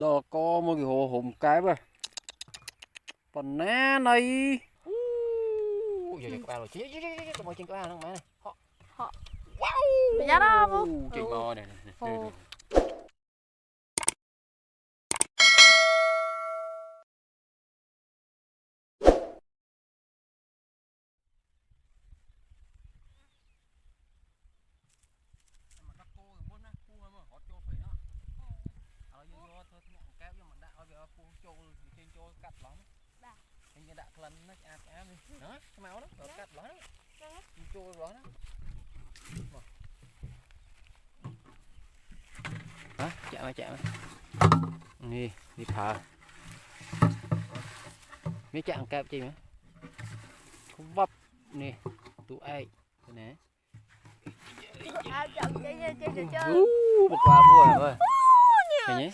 Đó có một cái hồ hổm cái mà còn ná này giờ các bạn rồi chứ có một trên các bạn không mày này Họ wow giá đó bố trên mò này Ồ. anh đã lần nó áp đi đó cái máu đó rồi cắt đó trôi đó đó chạm đi đi phá mấy chạm kẹp chi nữa không vấp nè tụ ai cái này một ba vua rồi cái nhé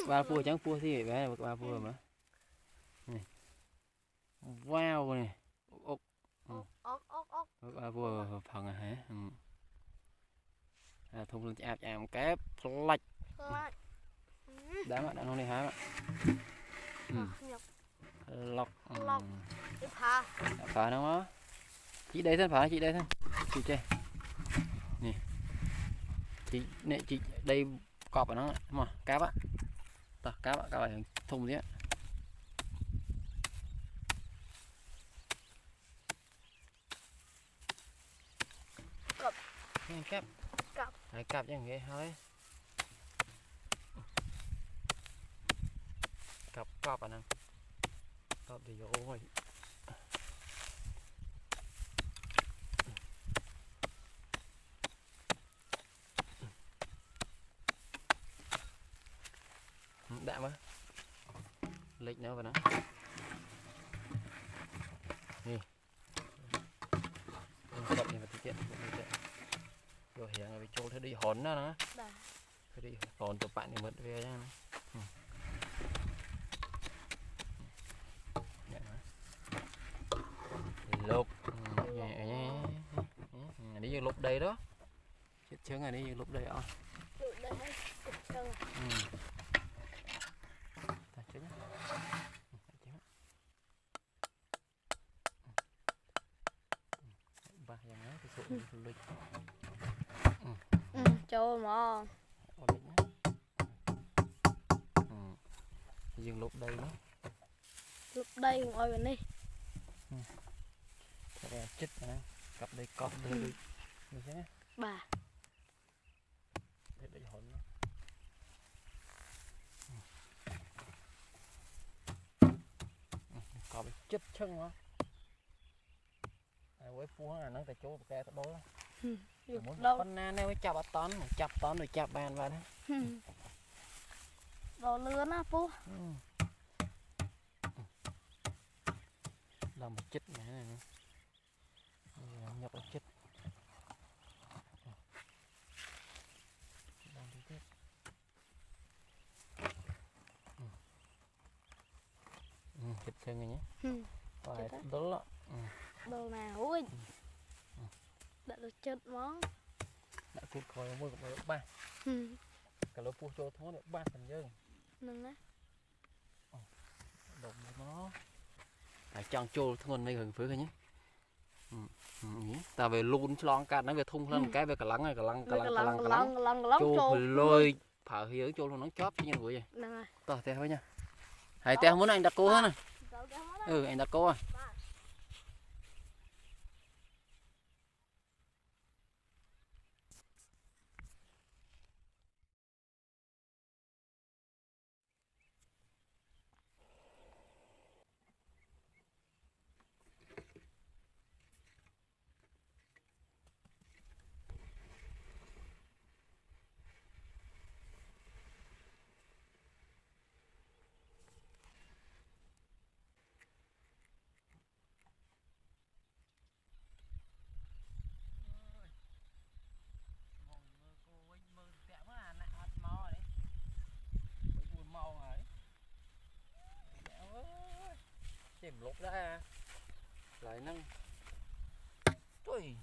ba vua trắng vua thì bé một ba vua mà này wow này ba vua phần à hả thùng lên chạm kép lạch đá mắt đang đi hả lọc phá nó chị đây thân phá chị đây thân chị chơi nè chị đây cọp ở nó mà cáp á cáp ở thùng đấy cáp cáp chứ nghe thôi cọp ở nè cọp thì ôi đạm á lịch nữa vào nó đi cọp này mà tiết kiệm rồi hiện là chỗ đi hòn đó nó đi hòn tụi bạn thì mất về nha lục đi như lục đây đó chết chướng này đi như lục đây à ba yang á cái số lịch châu mà dừng lục đây đó lúc đây không ai bên đây chết nè cặp đây cọp đây đi như thế bà để hồn nó cọp chết chân mà với phu là nó tại chỗ cái đó đâu con na nếu chập tón rồi chập bàn vào đấy đồ lươn á phu làm một chích này này nhập một chích chích chân này nhé phải đó đồ nào ui đã được chết món đã phút khỏi mới cũng được ba cả lô phu cho thó được ba phần dương nâng á đồng nó phải chọn trâu thôn này gần phía nhé ta về luôn lon cả nó về thung lên cái về cả lăng này cả lăng trâu lôi phở hiếu trâu nó chóp như vậy tao theo nha hãy theo muốn anh đặt cô hết này anh đặt cô à tìm lục ra lại nâng ui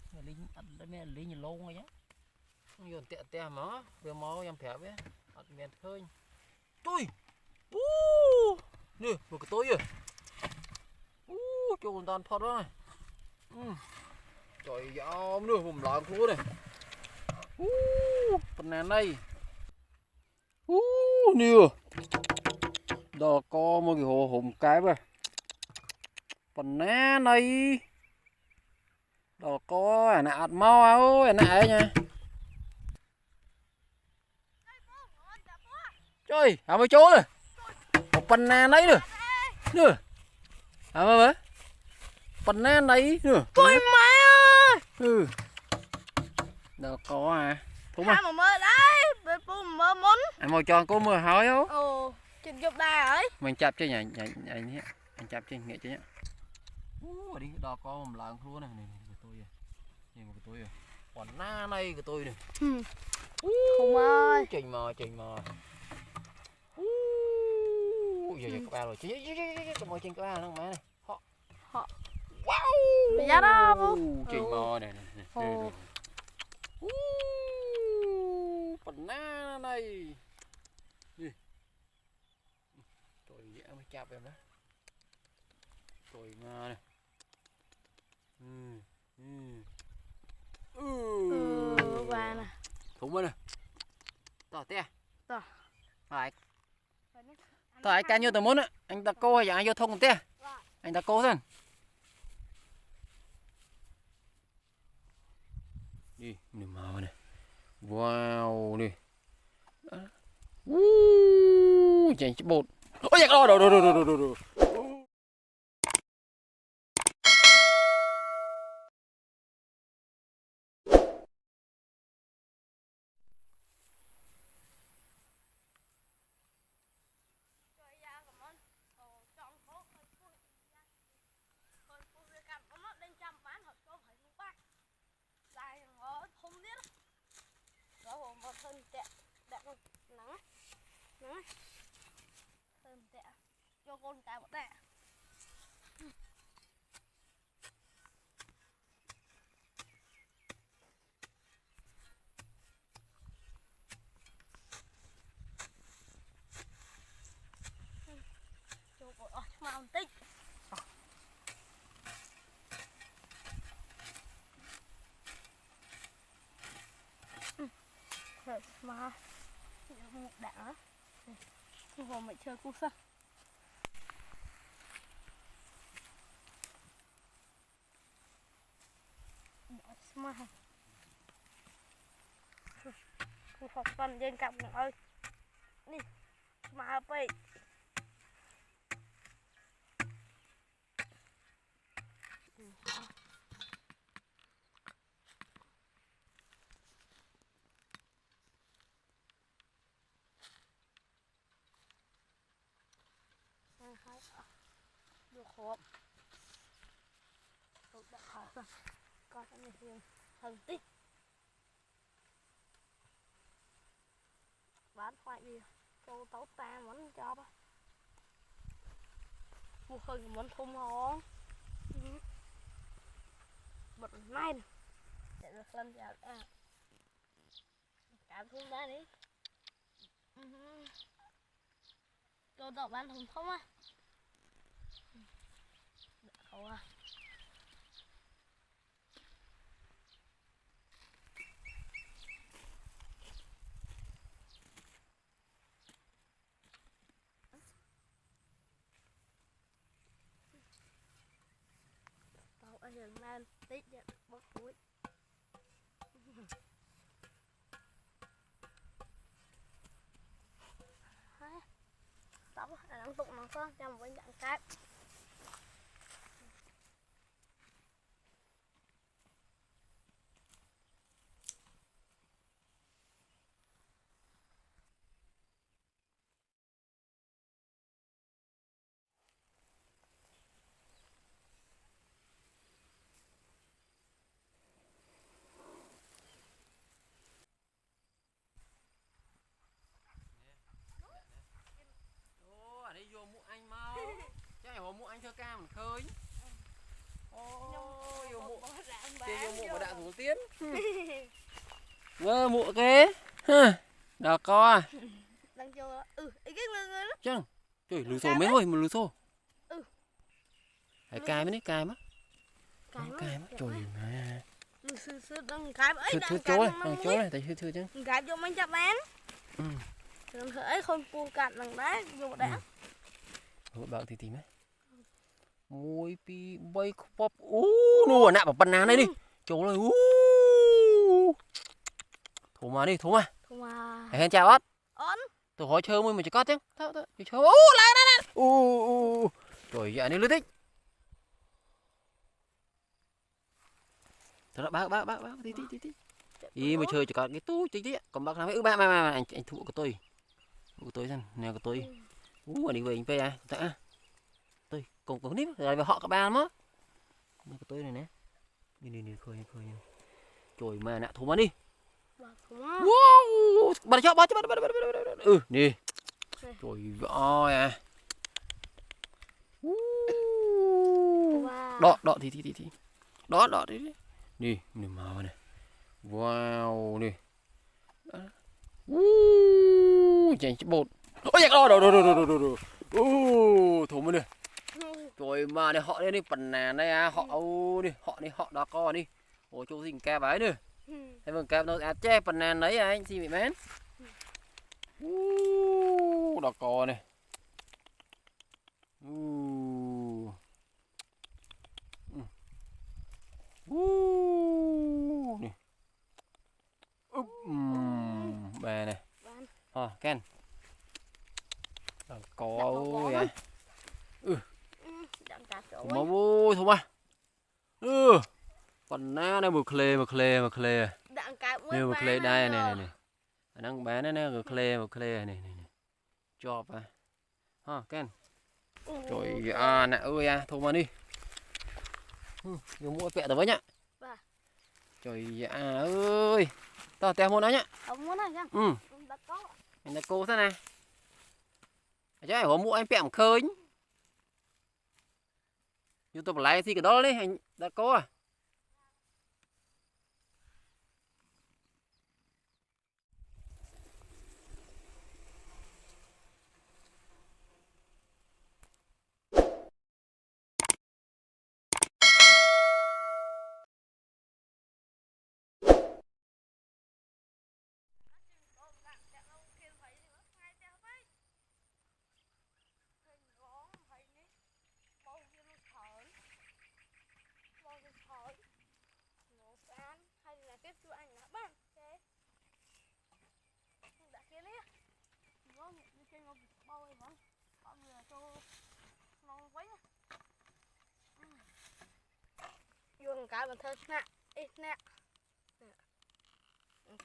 lính nhìn lâu rồi nhá vô tẹt mà vừa máu em phép ấy miền khơi Trời. Nè, một cái tối à. Cho con tan phật đó này. Trời ơi, nữaผมlàm luôn này. Phần này đây. Nè. Đó có một cái hồ hổm cái vậy. Phần này. Đó có ảnh ạt mau áo ảnh ạt nha. Trời, hả mấy chỗ rồi. Một phần này đấy nữa. Nữa. Hả mấy bác? Phần này đấy nữa. Tôi mẹ ơi. Đó có à. Thú mà. Mà mơ đấy, bê bố mơ muốn. Anh mau cho cô mưa hỏi không? Ồ, trên dục đà ấy. Mình chạp chứ nhỉ, nhỉ. Anh chạp chứ nghệ chứ nhỉ. Đi, đó có một làng luôn này, này cái tôi này. Nhìn một cái tôi này. Còn na này cái tôi này. Không ơi. Trình mò. Giờ các bạn rồi. Chứ mồi trên các bạn không má này. Họ. Wow. Bây giờ đó bố. Trình mò này. Còn na này. Đi. Trời ơi, mới chạp em đó. Trời nga này. Bà nè. Thúng bên này. Tỏ tè. Tỏ. Phải. Tỏ anh ca nhiêu tờ muốn á. Anh ta cô hay dạng anh vô thông tè. Anh ta cô thân. Đi, nửa màu này. Wow, đi. Chành chích bột. Ôi dạ, đồ. Thân tẹ nắng thân tẹ cho con cái bọn tẹ cho con mà ông tích mà một đạn hồ mày chơi cu sa mà cu học phần trên cặp ơi đi mà vậy được hộp đã khỏi rồi coi cái này thường thần tích bán khoai đi cô tấu ta món cho ba một phần món thùng hòn bật này để được lên vào cả thùng ra đi cô tấu bán thùng không á cậu à tao ở hiện nan tích nhận bốc túi tao đang tụng nó có trong một dạng cát vô mũ anh mau chắc là mũ anh thơ ca mình khơi vô mũ mà đạn thủ tiến mũ kế đó co đang cho cái người người đó chăng trời lừa xô mấy thôi mà lừa xô ừ hãy cài mới đấy cài má cái má trời mà sư đang cái ấy thưa đang chỗ này tại thưa chứ cái vô mình chặt bán ừ thường ấy không pu cạn bằng đá vô đá bạn thì tìm ấy môi pi bay pop nua nạ bảo banana này đi chỗ này thổ mà đi thổ mà hẹn chào ớt tôi hỏi chơi mình chỉ có chứ thôi chơi lại đây trời dạ đi lướt thích thôi bác tí ý mà chơi chỉ có cái túi tí còn bác nói ba anh thụ của tôi xem nè của tôi anh đi về anh về à tạ tôi cùng nít rồi họ các ba mất của tôi này nè đi khơi trời mà nạ thú mà đi wow bà cho bắt đi trời ơi à đọ thì đọ đi đi màu này wow đi chèn bột ôi giặc đồ thú mà đi trời mà đi họ đi phần nàn đây à họ đi họ đỏ co đi ôi chú gì ca bái nữa thế vâng ca nó che phần nàn đấy anh xin bị mến đỏ co này bè này Ken có vậy mà vui thôi mà còn na đây một kle nêu một kle đây này đang bé này một kle này cho à Ken trời nè ơi thôi mà đi dùng mua pẹ rồi với nhá trời ơi tao tèo muốn đó nhá anh đã cô thế này chứ hồi mua anh pẹm khơi nhưng tôi lại thì cái đó đấy anh đã có à vô cái mình thơ nè ít nè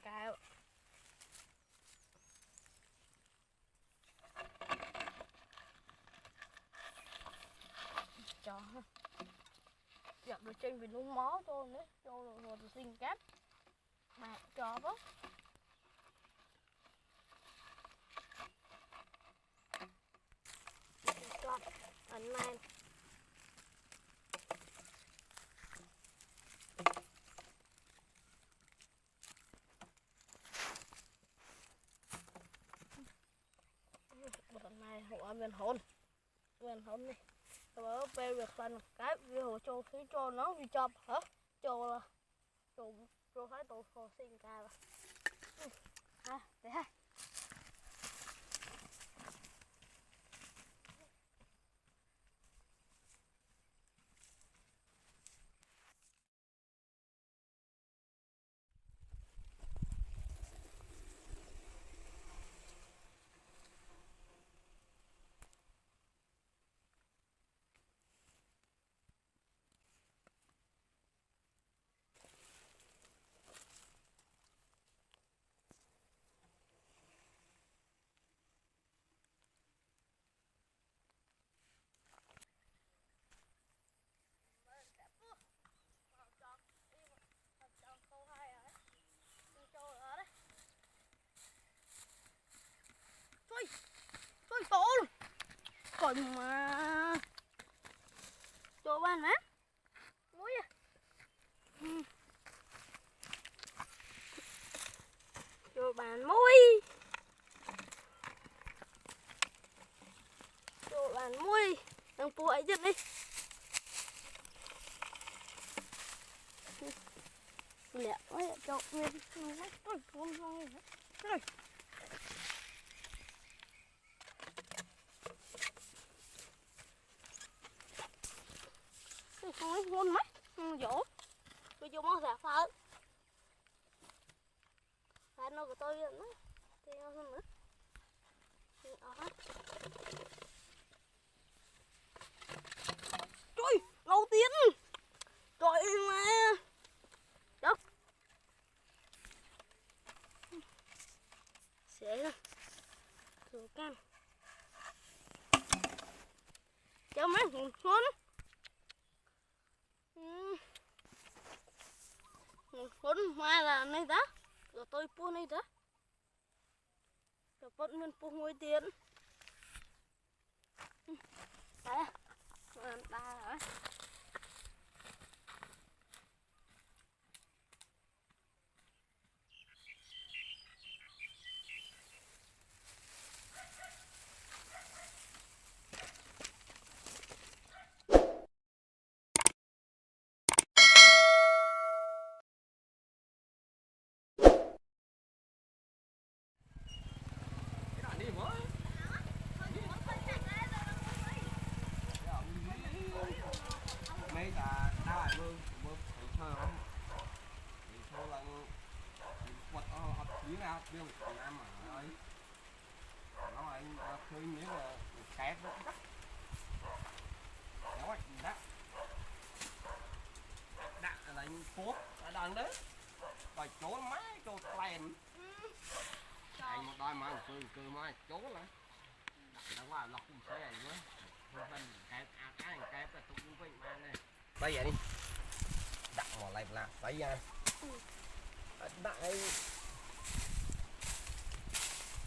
cái cho giật được trên vì nó mó cho nữa cho rồi xin cáp bạc cho bớt cho anh này họ bên hồn đi rồi về việc phần cái video cho khí cho nó đi cho hả cho phải tổ phò sinh ca để Còn mà cho ban má muối cho bàn muối bạn mui đang po ấy chết đi lẹ quá cho nguyên rồi không ngon mắt dỗ tôi vô món sạc phở phở nó của tôi nữa thì nó hơn nữa trời lâu tiến trời mà đâu sẽ rồi thử cam cho mấy hồn hôn hôn mai là này đó rồi tôi mua này đó rồi vẫn mình mua ngôi tiền đấy ba rồi Phốt ở đằng đấy rồi chỗ má chỗ plèn anh một đôi má cơ má chỗ lại đó là lọc cũng sẽ này nữa bên cái là tôi cũng với má này bây giờ đi đặt mỏ lại là bây giờ đại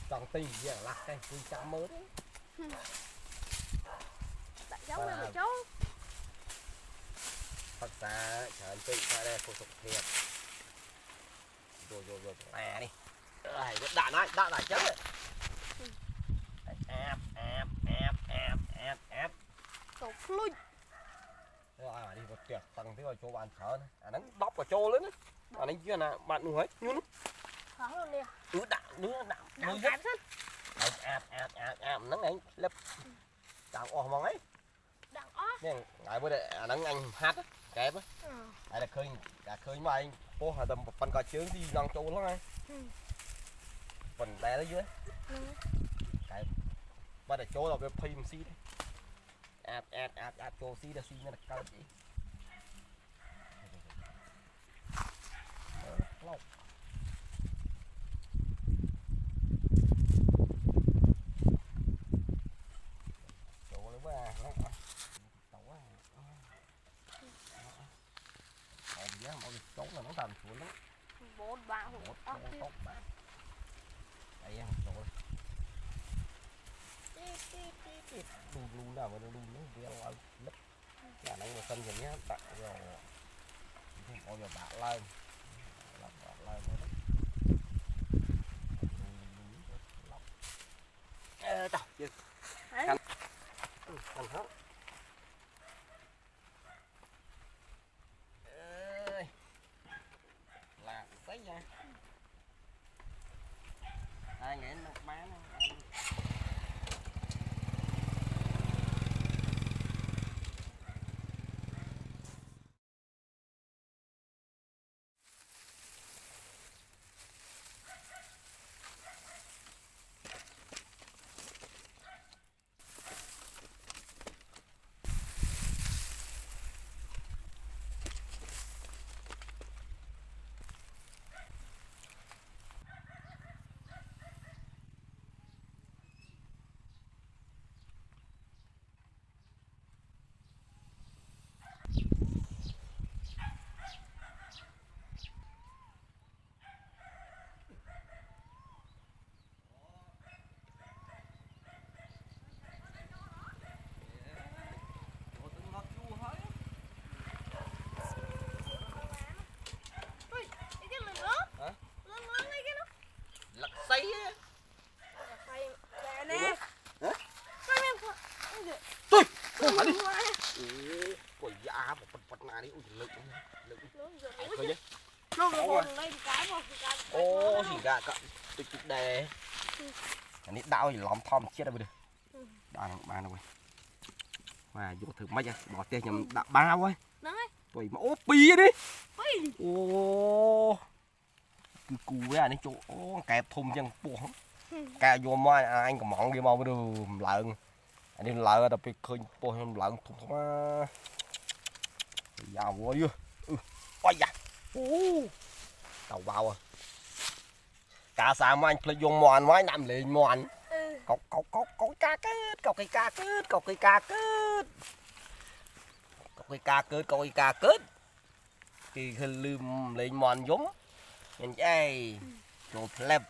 còn tì giờ lạc đây tôi chạm mới đấy tại cháu là cháu thật ra chẳng chị ra đây không sụp thiệt rồi nè đi đây đạn lại chết rồi ép tổ lui rồi đi một tiệc tầng thế rồi chỗ bạn thở này nó bóc vào chỗ lớn á anh kia là bạn nuôi nhún thắng luôn nè đạn nuôi đạn ép nó ngay lấp đạn ồ mong ấy đạn ó nè ngài bữa đây nó anh hát á kẹp á đây là khơi mà anh phố hà tầm phần cà chướng đi nòng chỗ lắm anh phần đè ở dưới cái bắt để chỗ là cái phim xí đấy ạt chỗ xí là xí nó là cao gì chỗ nó ba chỗ là nó tầm xuống lắm 4 3 hộp ốc đây ăn chỗ đu nào mà đu nó kia là lấp là nó sân gì nhá bạn rồi không có bạn lên làm bạn lên nữa tao chưa ăn hết là thấy nha ai nghĩ nó má nó đi ôi da bật nào đi ui lực khơi chứ nó còn lên cái mà ô gì gà cỡ tụt đề anh ấy đau gì lòm thom chết rồi bây giờ đau nó ba rồi mà vô thử mấy bỏ tiền nhầm đã ba quá tuổi mà ô pi đi ô cứ cù với anh ấy chỗ kẹp thùng chân buồn cà vô mai anh còn mọn đi mau mới được lợn anh đi lợn đặc biệt khơi buồn lợn thùng mà giàu quá chưa ôi da đầu vào à cá sao mà anh phải dùng mòn mới nằm liền mòn cậu cá kết cậu cây cá kết cậu cây cá kết cậu cây cá kết cậu cây cá kết thì lùm lên mòn giống nhìn đây đồ lem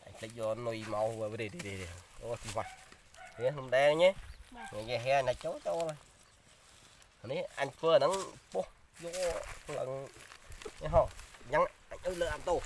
anh phải vô nuôi màu vào đây đi ô thì vậy thế không đen nhé nghe he này cháu này này anh phơi nắng vô lần nhá không nhắn anh ơi lỡ ăn tô